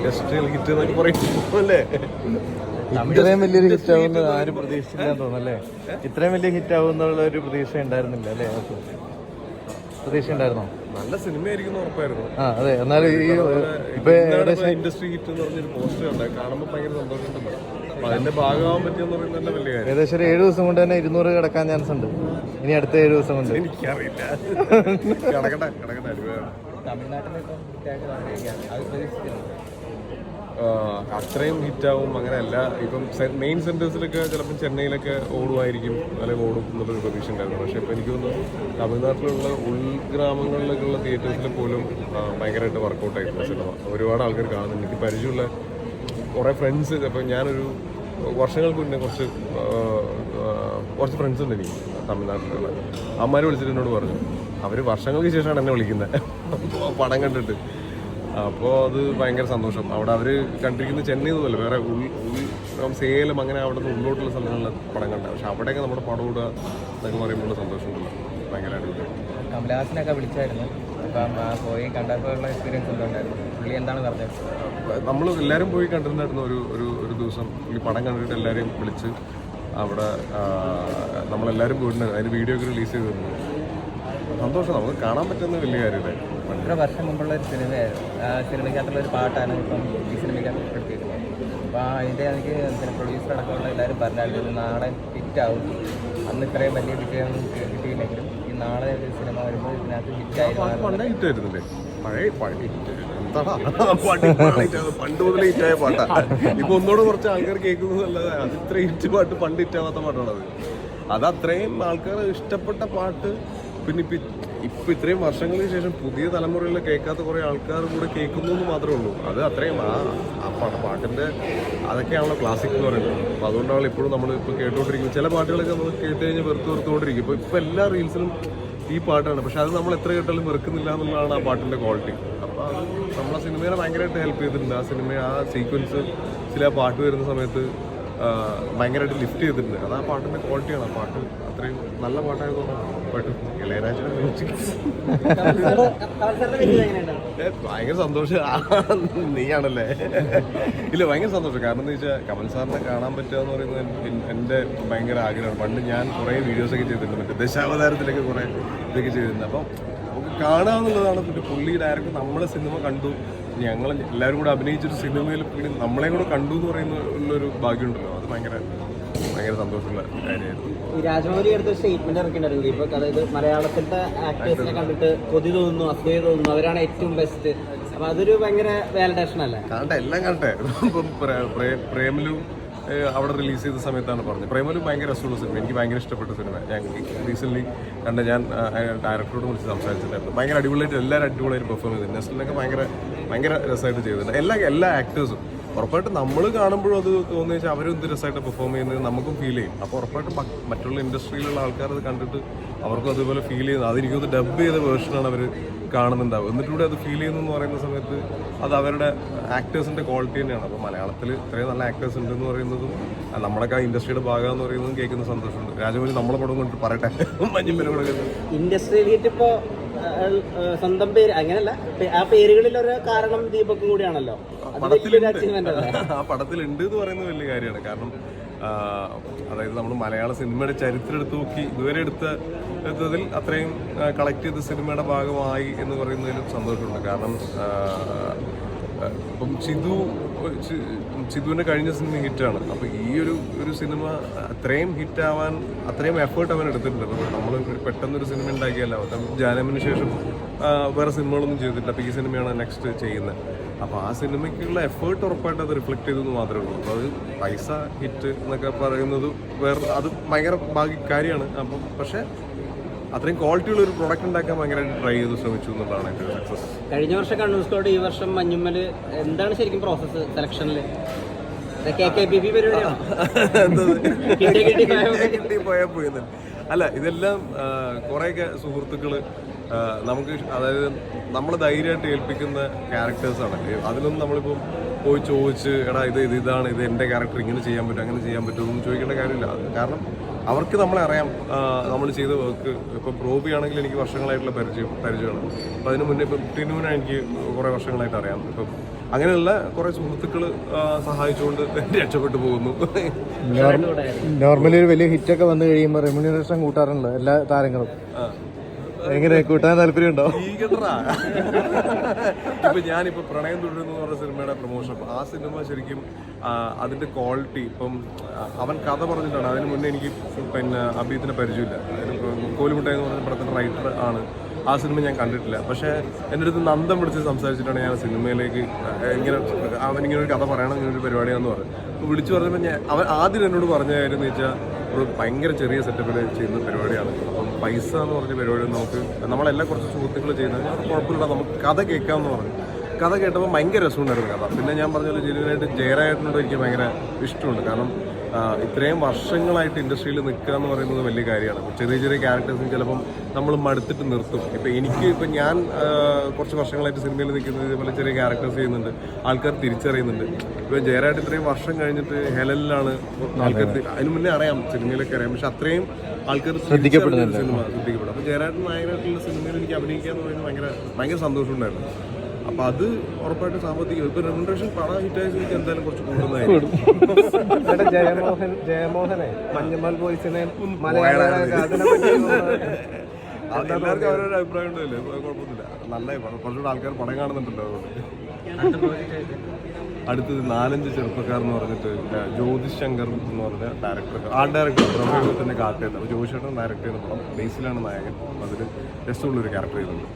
Industrial hit എന്നൊക്കെ പറയും അല്ലേ. ഇത്രയും വലിയൊരു ഹിറ്റ് ആവുന്ന ആരും പ്രതീക്ഷിച്ചില്ലാന്ന് തോന്നുന്നല്ലേ. ഇത്രയും വലിയ ഹിറ്റ് ആവുന്നുള്ള ഒരു പ്രതീക്ഷ ഉണ്ടായിരുന്നില്ല അല്ലേ? പ്രതീക്ഷ ഉണ്ടായിരുന്നോ? നല്ല സിനിമയായിരിക്കും ഉറപ്പായിരുന്നു. അതെ. എന്നാലും ഈ ഇൻഡസ്ട്രി ഹിറ്റ് എന്ന് പറഞ്ഞൊരു പോസ്റ്റർ ഉണ്ട്, കാണുമ്പോൾ ഭയങ്കര സന്തോഷമുണ്ട്. അപ്പൊ അതിന്റെ ഭാഗമാവാൻ പറ്റിയെന്ന് പറയുന്നത് തന്നെ വലിയ കാര്യം. ഏകദേശം ഒരു 7 ദിവസം കൊണ്ട് തന്നെ 200 കിടക്കാൻ ചാൻസ് ഉണ്ട്. ഇനി അടുത്ത 7 ദിവസം കൊണ്ട് എനിക്കറിയില്ല. കിടക്കട്ടെ അത്രയും ഹിറ്റാവും അങ്ങനെയല്ല. ഇപ്പം മെയിൻ സെന്റേഴ്സിലൊക്കെ ചിലപ്പോൾ ചെന്നൈയിലൊക്കെ ഓടുമായിരിക്കും, അല്ലെങ്കിൽ ഓടും എന്നുള്ളൊരു പ്രതീക്ഷ ഉണ്ടായിരുന്നു. പക്ഷേ ഇപ്പം എനിക്ക് തോന്നുന്നു തമിഴ്നാട്ടിലുള്ള ഉൾഗ്രാമങ്ങളിലേക്കുള്ള തിയേറ്റേഴ്സിൽ പോലും ഭയങ്കരമായിട്ട് വർക്കൗട്ട് ആയിരുന്നു സിനിമ. ഒരുപാട് ആൾക്കാർ കാണുന്നുണ്ട്. എനിക്ക് പരിചയമുള്ള കുറേ ഫ്രണ്ട്സ്, അപ്പം ഞാനൊരു വർഷങ്ങൾക്ക് മുന്നേ കുറച്ച് ഫ്രണ്ട്സ് ഉണ്ട് എനിക്ക് തമിഴ്നാട്ടിലുള്ള. അമ്മമാർ വിളിച്ചിട്ട് എന്നോട് പറഞ്ഞു, അവർ വർഷങ്ങൾക്ക് ശേഷമാണ് എന്നെ വിളിക്കുന്നത് പടം കണ്ടിട്ട്. അപ്പോൾ അത് ഭയങ്കര സന്തോഷം. അവിടെ അവർ കണ്ടിരിക്കുന്ന ചെന്നൈ എന്നല്ല, വേറെ സേലം അങ്ങനെ അവിടെ നിന്ന് ഉള്ളോട്ടുള്ള സ്ഥലങ്ങളിലെ പടം കണ്ട. പക്ഷെ അവിടെയൊക്കെ നമ്മുടെ പടം ഇടുക എന്നൊക്കെ പറയുമ്പോൾ സന്തോഷമുണ്ട്. ഭയങ്കര അടിപൊളി. കമലഹാസനൊക്കെ വിളിച്ചായിരുന്നു, അപ്പം പോയി കണ്ടപ്പോഴുള്ള എക്സ്പീരിയൻസ് എന്തുണ്ടായിരുന്നു? പുള്ളി എന്താണ് പറഞ്ഞത്? നമ്മൾ എല്ലാവരും പോയി കണ്ടിട്ടുണ്ടായിരുന്നു. ഒരു ദിവസം ഈ പടം കണ്ടിട്ട് എല്ലാവരെയും വിളിച്ച് അവിടെ നമ്മളെല്ലാവരും പോയിട്ടുണ്ടായിരുന്നു. അതിന് വീഡിയോ ഒക്കെ റിലീസ് ചെയ്തിരുന്നു. സന്തോഷം. നമുക്ക് കാണാൻ പറ്റുന്ന വലിയ കാര്യമല്ലേ. ഇത്ര വർഷം മുമ്പുള്ള ഒരു സിനിമയായിരുന്നു. ആ സിനിമയ്ക്കകത്തുള്ള ഒരു പാട്ടാണ് ഇപ്പം ഈ സിനിമയ്ക്കകത്ത് ഉൾപ്പെടുത്തിയിരിക്കുന്നത്. അപ്പോൾ അതിൻ്റെ എനിക്ക് പ്രൊഡ്യൂസർ അടക്കമുള്ള എല്ലാവരും പറഞ്ഞായിരുന്നു നാളെ ഹിറ്റാവും. അന്ന് ഇത്രയും വലിയ വിജയമൊന്നും കിട്ടിയില്ലെങ്കിലും ഈ നാളെ ഒരു സിനിമ വരുമ്പോൾ ഇതിനകത്ത് ഹിറ്റായിരുന്നില്ലേ. പണ്ട് മുതലേ ഹിറ്റായ പാട്ടാണ്. ഇപ്പൊ ഒന്നോട് കുറച്ച് ആൾക്കാർ കേൾക്കുന്നതല്ലാതെ അത് ഇത്ര ഹിറ്റ് പാട്ട് പണ്ട് ഹിറ്റാവാത്ത പാട്ടാണത്. അത് അത്രയും ആൾക്കാർ ഇഷ്ടപ്പെട്ട പാട്ട്. പിന്നെ ഇപ്പം ഇത്രയും വർഷങ്ങൾക്ക് ശേഷം പുതിയ തലമുറയിൽ കേൾക്കാത്ത കുറേ ആൾക്കാർ കൂടെ കേൾക്കുന്നു എന്ന് മാത്രമേ ഉള്ളൂ. അത് അത്രയും ആ പാട്ടിൻ്റെ അതൊക്കെയാണല്ലോ ക്ലാസിക് എന്ന് പറയുന്നത്. അപ്പോൾ അതുകൊണ്ടാണ് ഇപ്പോഴും നമ്മൾ ഇപ്പോൾ കേട്ടുകൊണ്ടിരിക്കുന്നത്. ചില പാട്ടുകളൊക്കെ നമ്മൾ കേട്ട് കഴിഞ്ഞാൽ വെറുത്തുകൊണ്ടിരിക്കും. ഇപ്പോൾ എല്ലാ റീൽസിലും ഈ പാട്ടാണ്. പക്ഷെ അത് നമ്മൾ എത്ര കേട്ടാലും വെറുക്കുന്നില്ല എന്നുള്ളതാണ് ആ പാട്ടിൻ്റെ ക്വാളിറ്റി. അപ്പോൾ അത് നമ്മളെ സിനിമയെ ഭയങ്കരമായിട്ട് ഹെൽപ്പ് ചെയ്തിട്ടുണ്ട്. ആ സിനിമ ആ സീക്വൻസ് ചില പാട്ട് വരുന്ന സമയത്ത് ഭയങ്കരമായിട്ട് ലിഫ്റ്റ് ചെയ്തിട്ടുണ്ട്. അത് ആ പാട്ടിൻ്റെ ക്വാളിറ്റിയാണ്. ആ പാട്ട് അത്രയും നല്ല പാട്ടായതുകൊണ്ടാണ് പാട്ടും ഇളയരാജയുടെ മ്യൂസിക് ഭയങ്കര സന്തോഷം. നീയാണല്ലേ? ഇല്ല, ഭയങ്കര സന്തോഷം. കാരണം എന്താ വെച്ചാൽ കമൽ സാറിനെ കാണാൻ പറ്റുക എന്ന് പറയുന്നത് എൻ്റെ ഭയങ്കര ആഗ്രഹമാണ്. പണ്ട് ഞാൻ കുറേ വീഡിയോസൊക്കെ ചെയ്തിട്ടുണ്ട്, മറ്റേ ദശാവതാരത്തിലൊക്കെ കുറേ ഇതൊക്കെ ചെയ്തിട്ടുണ്ട്. അപ്പം നമുക്ക് കാണാമെന്നുള്ളതാണ്. പിന്നെ പുള്ളി ഡയറക്റ്റ് നമ്മുടെ സിനിമ കണ്ടു, ഞങ്ങൾ എല്ലാവരും കൂടെ അഭിനയിച്ചൊരു സിനിമയിൽ പിന്നെ നമ്മളെ കൂടെ കണ്ടു എന്ന് പറയുന്ന ഉള്ളൊരു ഭാഗ്യമുണ്ടല്ലോ. അത് ഭയങ്കര സന്തോഷമുള്ള കാര്യമായിരുന്നു. ഈ രാജമൗലി എടുത്ത സ്റ്റേറ്റ്മെന്റ് ഇറക്കിയിട്ടുണ്ടായിരുന്നു ഇപ്പൊ, അതായത് മലയാളത്തിലത്തെ ആക്ടേഴ്സിനെ കണ്ടിട്ട് കൊതി തോന്നുന്നു, അസൂയ തോന്നുന്നു, അവരാണ് ഏറ്റവും ബെസ്റ്റ്. അപ്പൊ അതൊരു ഭയങ്കര വാലിഡേഷൻ അല്ലേ? കാണട്ടെ, എല്ലാം കാണട്ടെ. ഇപ്പം പ്രേമലു അവിടെ റിലീസ് ചെയ്ത സമയത്താണ് പറഞ്ഞത്. പ്രേമലു ഭയങ്കര രസമുള്ള സിനിമ, എനിക്ക് ഭയങ്കര ഇഷ്ടപ്പെട്ട സിനിമ. ഞാൻ റീസെൻ്റ്ലി കണ്ട, ഞാൻ ഡയറക്ടറോട് വിളിച്ച് സംസാരിച്ചിട്ടുണ്ടായിരുന്നു. ഭയങ്കര അടിപൊളിയായിട്ട് എല്ലാവരും അടിപൊളിയായിട്ട് പെർഫോം ചെയ്തിട്ടുണ്ട്. നെസ്ലിനൊക്കെ ഭയങ്കര രസമായിട്ട് ചെയ്തിട്ടുണ്ട്. എല്ലാ ആക്ടേഴ്സും ഉറപ്പായിട്ട് നമ്മൾ കാണുമ്പോഴും അത് തോന്നുന്നു വെച്ചാൽ അവരും എന്ത് രസമായിട്ട് പെർഫോം ചെയ്യുന്നത് നമുക്കും ഫീൽ ചെയ്യും. അപ്പോൾ ഉറപ്പായിട്ടും മറ്റുള്ള ഇൻഡസ്ട്രിയിലുള്ള ആൾക്കാർ അത് കണ്ടിട്ട് അവർക്കും അതുപോലെ ഫീൽ ചെയ്യുന്നത്. അതെനിക്കൊന്ന് ഡബ് ചെയ്ത വേർഷനാണ് അവർ കാണുന്നുണ്ടാവും. എന്നിട്ടൂടെ അത് ഫീൽ ചെയ്യുന്നു എന്ന് പറയുന്ന സമയത്ത് അത് അവരുടെ ആക്ടേഴ്സിൻ്റെ ക്വാളിറ്റി തന്നെയാണ്. അപ്പോൾ മലയാളത്തിൽ ഇത്രയും നല്ല ആക്ടേഴ്സ് ഉണ്ടെന്ന് പറയുന്നതും നമ്മുടെയൊക്കെ ആ ഇൻഡസ്ട്രിയുടെ ഭാഗമെന്ന് പറയുന്നതും കേൾക്കുന്ന സന്തോഷമുണ്ട്. രാജമൗലി നമ്മളെ പടം കൊണ്ട് പറയട്ടെ, മഞ്ഞുമ്മനെ കൂടെ ഇൻഡസ്ട്രിയിൽ ഇപ്പോ സ്വന്തം പേര് അങ്ങനല്ല, ആ പേരുകളിൽ ഒരു കാരണം ദീപക്കും കൂടിയാണല്ലോ. ആ പടത്തിലുണ്ട് എന്ന് പറയുന്നത് വലിയ കാര്യമാണ്. കാരണം അതായത് നമ്മൾ മലയാള സിനിമയുടെ ചരിത്രം എടുത്ത് നോക്കി ഇതുവരെ എടുത്തതിൽ അത്രയും കളക്ട് ചെയ്ത സിനിമയുടെ ഭാഗമായി എന്ന് പറയുന്നതിലും സന്തോഷമുണ്ട്. കാരണം ഇപ്പം ചിതുവിൻ്റെ കഴിഞ്ഞ സിനിമ ഹിറ്റാണ്. അപ്പോൾ ഈ ഒരു സിനിമ അത്രയും ഹിറ്റാവാൻ അത്രയും എഫേർട്ട് അവൻ എടുത്തിട്ടുണ്ട്. അപ്പോൾ നമ്മൾ പെട്ടെന്നൊരു സിനിമ ഉണ്ടാക്കിയല്ല. ജാനമിന് ശേഷം വേറെ സിനിമകളൊന്നും ചെയ്തിട്ടില്ല. അപ്പോൾ ഈ സിനിമയാണ് നെക്സ്റ്റ് ചെയ്യുന്നത്. അപ്പോൾ ആ സിനിമയ്ക്കുള്ള എഫേർട്ട് ഉറപ്പായിട്ട് അത് റിഫ്ലക്ട് ചെയ്തെന്ന് മാത്രമേ ഉള്ളൂ. അപ്പോൾ അത് പൈസ ഹിറ്റ് എന്നൊക്കെ പറയുന്നത് വേറെ, അത് ഭയങ്കര കാര്യമാണ്. അപ്പം പക്ഷേ അത്രയും ക്വാളിറ്റിയുള്ള ഒരു പ്രൊഡക്റ്റ് ഉണ്ടാക്കാൻ ഭയങ്കരമായിട്ട് ട്രൈ ചെയ്ത് ശ്രമിച്ചു എന്നുള്ളതാണ് എൻ്റെ സക്സസ്. കഴിഞ്ഞ വർഷം കണ്ണൂർ സ്കോഡ്, ഈ വർഷം മഞ്ഞുമ്മൽ. എന്താണ് ശരിക്കും പ്രോസസ്സ് സെലക്ഷനിൽ? അല്ല, ഇതെല്ലാം കുറേയൊക്കെ സുഹൃത്തുക്കൾ നമുക്ക്, അതായത് നമ്മൾ ധൈര്യമായിട്ട് ഏൽപ്പിക്കുന്ന ക്യാരക്ടേഴ്സാണ്. അതിലൊന്നും നമ്മളിപ്പം പോയി ചോദിച്ച് എടാ ഇതാണ് ഇത് എൻ്റെ ക്യാരക്ടർ, ഇങ്ങനെ ചെയ്യാൻ പറ്റും അങ്ങനെ ചെയ്യാൻ പറ്റും ഒന്നും ചോദിക്കേണ്ട കാര്യമില്ല. കാരണം അവർക്ക് നമ്മളെ അറിയാം, നമ്മൾ ചെയ്ത വർക്ക്. ഇപ്പം പ്രോബിയാണെങ്കിൽ എനിക്ക് വർഷങ്ങളായിട്ടുള്ള പരിചയമാണ്. അപ്പം അതിന് മുന്നേ ഇപ്പം ടിനുവിനെ എനിക്ക് കുറേ വർഷങ്ങളായിട്ട് അറിയാം. ഇപ്പം അങ്ങനെയുള്ള കുറെ സുഹൃത്തുക്കൾ സഹായിച്ചുകൊണ്ട് രക്ഷപ്പെട്ടു പോകുന്നു. നോർമലി ഒരു വലിയ ഹിറ്റൊക്കെ വന്നു കഴിയുമ്പോൾ റെമ്യൂണറേഷൻ കൂട്ടാറുണ്ട് എല്ലാ താരങ്ങളും. എങ്ങനെ കൂട്ടാൻ താല്പര്യമുണ്ടോ? ഇപ്പൊ ഞാനിപ്പോ പ്രണയം തുടരുന്നു എന്ന് പറഞ്ഞ സിനിമയുടെ പ്രൊമോഷൻ, ആ സിനിമ ശരിക്കും അതിന്റെ ക്വാളിറ്റി, ഇപ്പം അവൻ കഥ പറഞ്ഞിട്ടാണ്. അതിന് മുന്നേ എനിക്ക് പിന്നെ അഭിനയത്തിന് പരിചയമില്ല. കോലുമുട്ടായി എന്ന് പറഞ്ഞ പടത്തിന്റെ റൈറ്റർ ആണ്. ആ സിനിമ ഞാൻ കണ്ടിട്ടില്ല. പക്ഷേ എൻ്റെ അടുത്ത് നന്ദം പിടിച്ച് സംസാരിച്ചിട്ടാണ് ഞാൻ സിനിമയിലേക്ക് അവനിങ്ങനെ ഒരു കഥ പറയണം, ഇങ്ങനെ ഒരു പരിപാടിയാണെന്ന് പറഞ്ഞു. അപ്പോൾ വിളിച്ചു പറഞ്ഞപ്പോൾ അവൻ ആദ്യം എന്നോട് പറഞ്ഞ കാര്യം എന്ന് വെച്ചാൽ ഒരു ഭയങ്കര ചെറിയ സെറ്റപ്പിൽ ചെയ്യുന്ന പരിപാടിയാണ്. അപ്പം പൈസ എന്ന് പറഞ്ഞ പരിപാടി നമുക്ക് നമ്മളെല്ലാം കുറച്ച് സുഹൃത്തുക്കൾ ചെയ്യുന്നത് കുഴപ്പമില്ല, നമുക്ക് കഥ കേൾക്കാമെന്ന് പറഞ്ഞു. കഥ കേട്ടപ്പോൾ ഭയങ്കര രസമുണ്ടായിരുന്നു കഥ. പിന്നെ ഞാൻ പറഞ്ഞാൽ ജെനുവിനായിട്ട് ജയറായിട്ടിനോട് എനിക്ക് ഭയങ്കര ഇഷ്ടമുണ്ട്. കാരണം ഇത്രയും വർഷങ്ങളായിട്ട് ഇൻഡസ്ട്രിയിൽ നിൽക്കുക എന്ന് പറയുന്നത് വലിയ കാര്യമാണ്. ചെറിയ ചെറിയ ക്യാരക്ടേഴ്സും ചിലപ്പം നമ്മൾ മടുത്തിട്ട് നിർത്തും. ഇപ്പം ഞാൻ കുറച്ച് വർഷങ്ങളായിട്ട് സിനിമയിൽ നിൽക്കുന്നത് ഇതേപോലെ ചെറിയ ക്യാരക്ടേഴ്സ് ചെയ്യുന്നുണ്ട്, ആൾക്കാർ തിരിച്ചറിയുന്നുണ്ട്. ഇപ്പം ജയറായിട്ട് ഇത്രയും വർഷം കഴിഞ്ഞിട്ട് ഹെലനിലാണ് ആൾക്കാർ, അതിന് മുന്നേ അറിയാം, സിനിമയിലൊക്കെ അറിയാം, പക്ഷെ അത്രയും ആൾക്കാർ ശ്രദ്ധിക്കപ്പെടും സിനിമ ശ്രദ്ധിക്കപ്പെടും. അപ്പോൾ ജയറായിട്ട് നായകനായിട്ടുള്ള സിനിമയിൽ എനിക്ക് അഭിനയിക്കുക എന്ന് പറയുന്നത് ഭയങ്കര സന്തോഷമുണ്ടായിരുന്നു. അപ്പൊ അത് ഉറപ്പായിട്ട് സാമ്പത്തികം ഇപ്പൊ റെമ്യൂണറേഷൻ പണം ഹിറ്റായ സ്ഥിതിക്ക് എന്തായാലും കുറച്ച് കൂടുതലായിരിക്കും. ജയമോഹനെ മഞ്ഞുമൽ ബോയ്സിനെ എല്ലാവർക്കും അവരൊരു അഭിപ്രായം ഉണ്ടല്ലേ, കുഴപ്പമൊന്നുമില്ല, നല്ല കുറച്ചുകൂടെ ആൾക്കാർ പടം കാണുന്നുണ്ടല്ലോ. അടുത്തത് 4-5 ചെറുപ്പക്കാർ എന്ന് പറഞ്ഞിട്ട് ജ്യോതിഷ് ശങ്കർ എന്ന് പറഞ്ഞ ഡയറക്ടർ, ആർട്ട് ഡയറക്ടർ പ്രഭുത്തിന്റെ കാർട്ടേന്ന്. അപ്പോൾ ജ്യോതിഷ് ചേട്ടൻ ഡയറക്ട് ചെയ്യുന്ന പടം, ബേസിലാണ് നായകൻ. അതിൽ രസമുള്ളൊരു ക്യാരക്ടർ ചെയ്തിട്ടുണ്ട്.